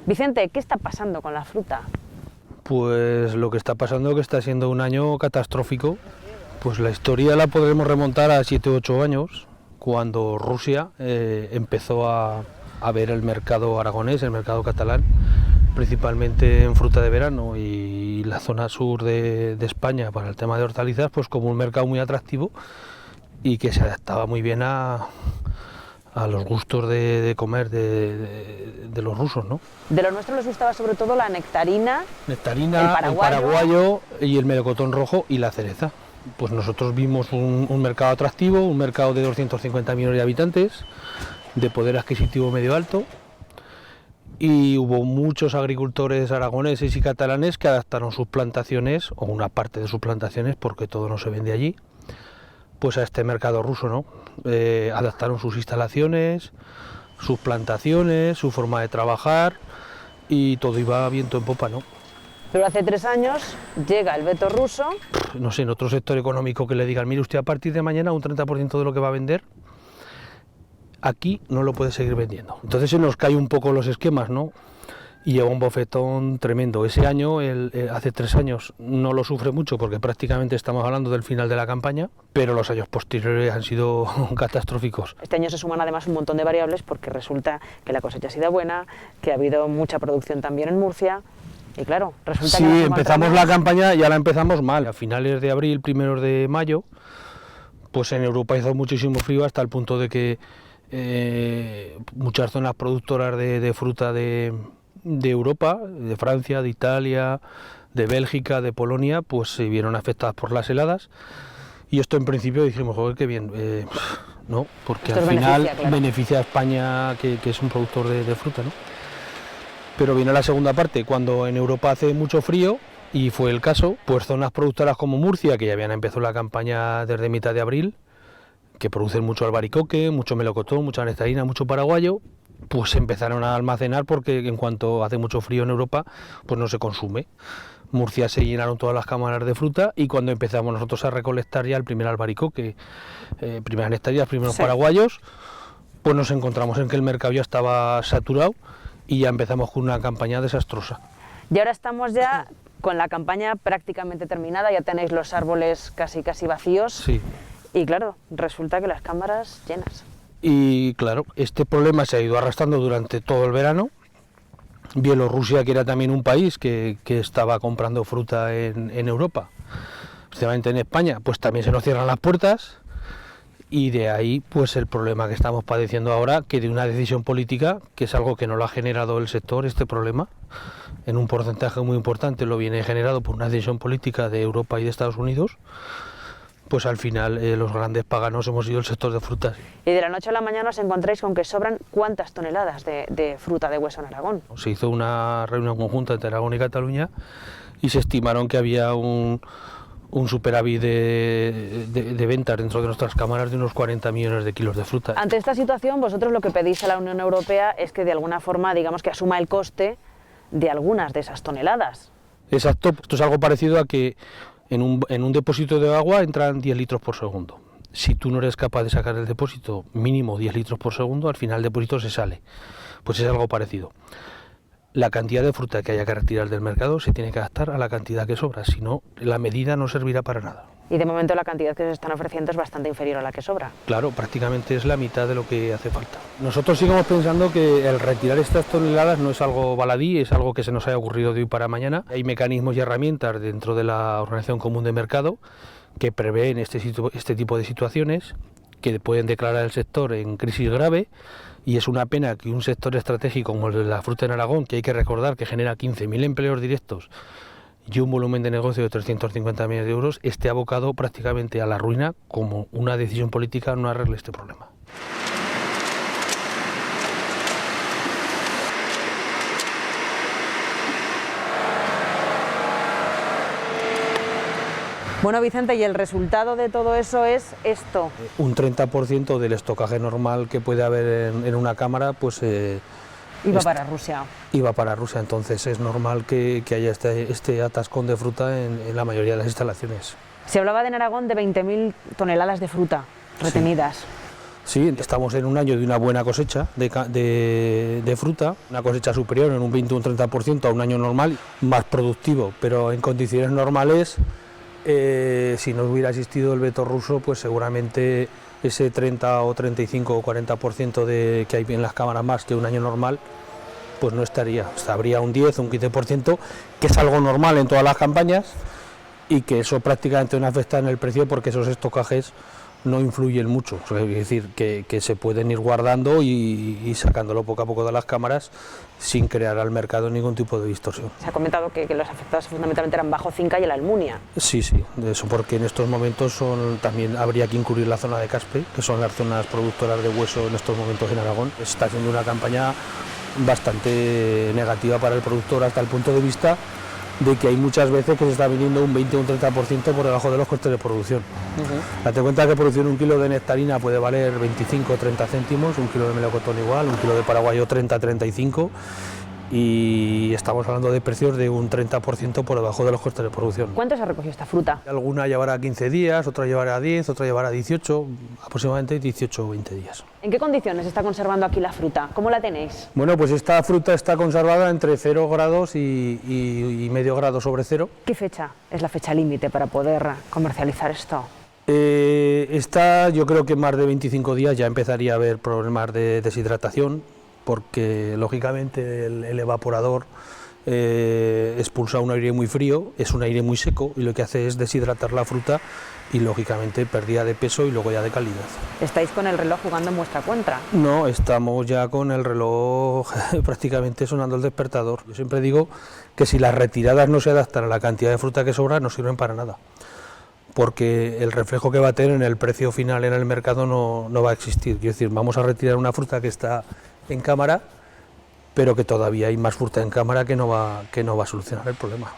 Vicente, ¿qué está pasando con la fruta? Pues lo que está pasando es que está siendo un año catastrófico. Pues la historia la podremos remontar a 7 u 8 años, cuando Rusia empezó a ver el mercado aragonés, el mercado catalán, principalmente en fruta de verano y la zona sur de España para el tema de hortalizas, pues como un mercado muy atractivo y que se adaptaba muy bien a los gustos de comer de los rusos, ¿no? De los nuestros les gustaba sobre todo la nectarina, Nectarina, el paraguayo y el melocotón rojo y la cereza. Pues nosotros vimos un mercado atractivo, un mercado de 250 millones de habitantes, de poder adquisitivo medio alto, y hubo muchos agricultores aragoneses y catalanes que adaptaron sus plantaciones, o una parte de sus plantaciones, porque todo no se vende allí, pues a este mercado ruso, ¿no? Adaptaron sus instalaciones, sus plantaciones, su forma de trabajar, y todo iba viento en popa, ¿no? Pero hace 3 años llega el veto ruso. No sé, en otro sector económico que le digan, mire usted, a partir de mañana un 30% de lo que va a vender, aquí no lo puede seguir vendiendo. Entonces se nos cae un poco los esquemas, ¿no? Y llega un bofetón tremendo. Ese año, hace 3 años, no lo sufre mucho porque prácticamente estamos hablando del final de la campaña, pero los años posteriores han sido catastróficos. Este año se suman además un montón de variables porque resulta que la cosecha ha sido buena, que ha habido mucha producción también en Murcia. Y claro, resulta que... Sí, empezamos la campaña, ya la empezamos mal. A finales de abril, primeros de mayo, pues en Europa hizo muchísimo frío hasta el punto de que muchas zonas productoras de fruta de Europa, de Francia, de Italia, de Bélgica, de Polonia, pues se vieron afectadas por las heladas. Y esto en principio dijimos, joder, qué bien, no, porque al final beneficia a España, que es un productor de fruta, ¿no? Pero viene la segunda parte, cuando en Europa hace mucho frío, y fue el caso, pues zonas productoras como Murcia, que ya habían empezado la campaña desde mitad de abril, que producen mucho albaricoque, mucho melocotón, mucha nectarina, mucho paraguayo, pues empezaron a almacenar porque en cuanto hace mucho frío en Europa, pues no se consume. Murcia se llenaron todas las cámaras de fruta y cuando empezamos nosotros a recolectar ya el primer albaricoque, primeras nectarinas, primeros paraguayos, pues nos encontramos en que el mercado ya estaba saturado y ya empezamos con una campaña desastrosa. Y ahora estamos ya con la campaña prácticamente terminada, ya tenéis los árboles casi vacíos. Sí. Y claro, resulta que las cámaras llenas. Y claro, este problema se ha ido arrastrando durante todo el verano. Bielorrusia, que era también un país que estaba comprando fruta en Europa, especialmente en España, pues también se nos cierran las puertas. Y de ahí pues el problema que estamos padeciendo ahora, que de una decisión política, que es algo que no lo ha generado el sector, este problema, en un porcentaje muy importante lo viene generado por una decisión política de Europa y de Estados Unidos, pues al final los grandes paganos hemos sido el sector de frutas. Y de la noche a la mañana os encontráis con que sobran ¿cuántas toneladas de fruta de hueso en Aragón? Se hizo una reunión conjunta entre Aragón y Cataluña y se estimaron que había un superávit de ventas dentro de nuestras cámaras de unos 40 millones de kilos de fruta. Ante esta situación, vosotros lo que pedís a la Unión Europea es que de alguna forma, digamos, que asuma el coste de algunas de esas toneladas. Exacto, esto es algo parecido a que en un depósito de agua entran 10 litros por segundo. Si tú no eres capaz de sacar del depósito mínimo 10 litros por segundo, al final el depósito se sale. Pues es algo parecido. La cantidad de fruta que haya que retirar del mercado se tiene que adaptar a la cantidad que sobra, si no, la medida no servirá para nada. Y de momento la cantidad que se están ofreciendo es bastante inferior a la que sobra. Claro, prácticamente es la mitad de lo que hace falta. Nosotros seguimos pensando que el retirar estas toneladas no es algo baladí, es algo que se nos haya ocurrido de hoy para mañana. Hay mecanismos y herramientas dentro de la Organización Común de Mercado que prevén este tipo de situaciones, que pueden declarar el sector en crisis grave. Y es una pena que un sector estratégico como el de la fruta en Aragón, que hay que recordar que genera 15.000 empleos directos y un volumen de negocio de 350 millones de euros, esté abocado prácticamente a la ruina como una decisión política no arregle este problema. Bueno, Vicente, y el resultado de todo eso es esto. Un 30% del estocaje normal que puede haber en una cámara, pues iba para Rusia. Iba para Rusia, entonces es normal que haya este atascón de fruta en la mayoría de las instalaciones. Se hablaba en Aragón de 20.000 toneladas de fruta retenidas. Sí. Sí, estamos en un año de una buena cosecha de fruta, una cosecha superior en un 20 o un 30% a un año normal, más productivo, pero en condiciones normales, si no hubiera existido el veto ruso, pues seguramente ese 30 o 35 o 40% que hay en las cámaras más que un año normal, pues no estaría, habría un 10 o un 15%, que es algo normal en todas las campañas y que eso prácticamente no afecta en el precio porque esos estocajes no influyen mucho, o sea, es decir, que se pueden ir guardando y sacándolo poco a poco de las cámaras sin crear al mercado ningún tipo de distorsión. Se ha comentado que los afectados fundamentalmente eran Bajo Cinca y la Almunia. Sí, de eso, porque en estos momentos también habría que incluir la zona de Caspe, que son las zonas productoras de hueso en estos momentos en Aragón. Está siendo una campaña bastante negativa para el productor hasta el punto de vista de que hay muchas veces que se está vendiendo un 20 o un 30% por debajo de los costes de producción. Date cuenta que producir un kilo de nectarina puede valer 25 o 30 céntimos, un kilo de melocotón igual, un kilo de paraguayo 30-35, y estamos hablando de precios de un 30% por debajo de los costes de producción. ¿Cuánto se recogió esta fruta? Alguna llevará 15 días, otra llevará 10, otra llevará 18, aproximadamente 18 o 20 días. ¿En qué condiciones se está conservando aquí la fruta? ¿Cómo la tenéis? Bueno, pues esta fruta está conservada entre 0 grados y medio grado sobre cero. ¿Qué fecha es la fecha límite para poder comercializar esto? Yo creo que en más de 25 días ya empezaría a haber problemas de deshidratación, porque lógicamente el evaporador expulsa un aire muy frío, es un aire muy seco y lo que hace es deshidratar la fruta y lógicamente pérdida de peso y luego ya de calidad. ¿Estáis con el reloj jugando en vuestra contra? No, estamos ya con el reloj prácticamente sonando el despertador. Yo siempre digo que si las retiradas no se adaptan a la cantidad de fruta que sobra no sirven para nada, porque el reflejo que va a tener en el precio final en el mercado no va a existir. Quiero decir, vamos a retirar una fruta que está en cámara, pero que todavía hay más fruta en cámara que no va a solucionar el problema.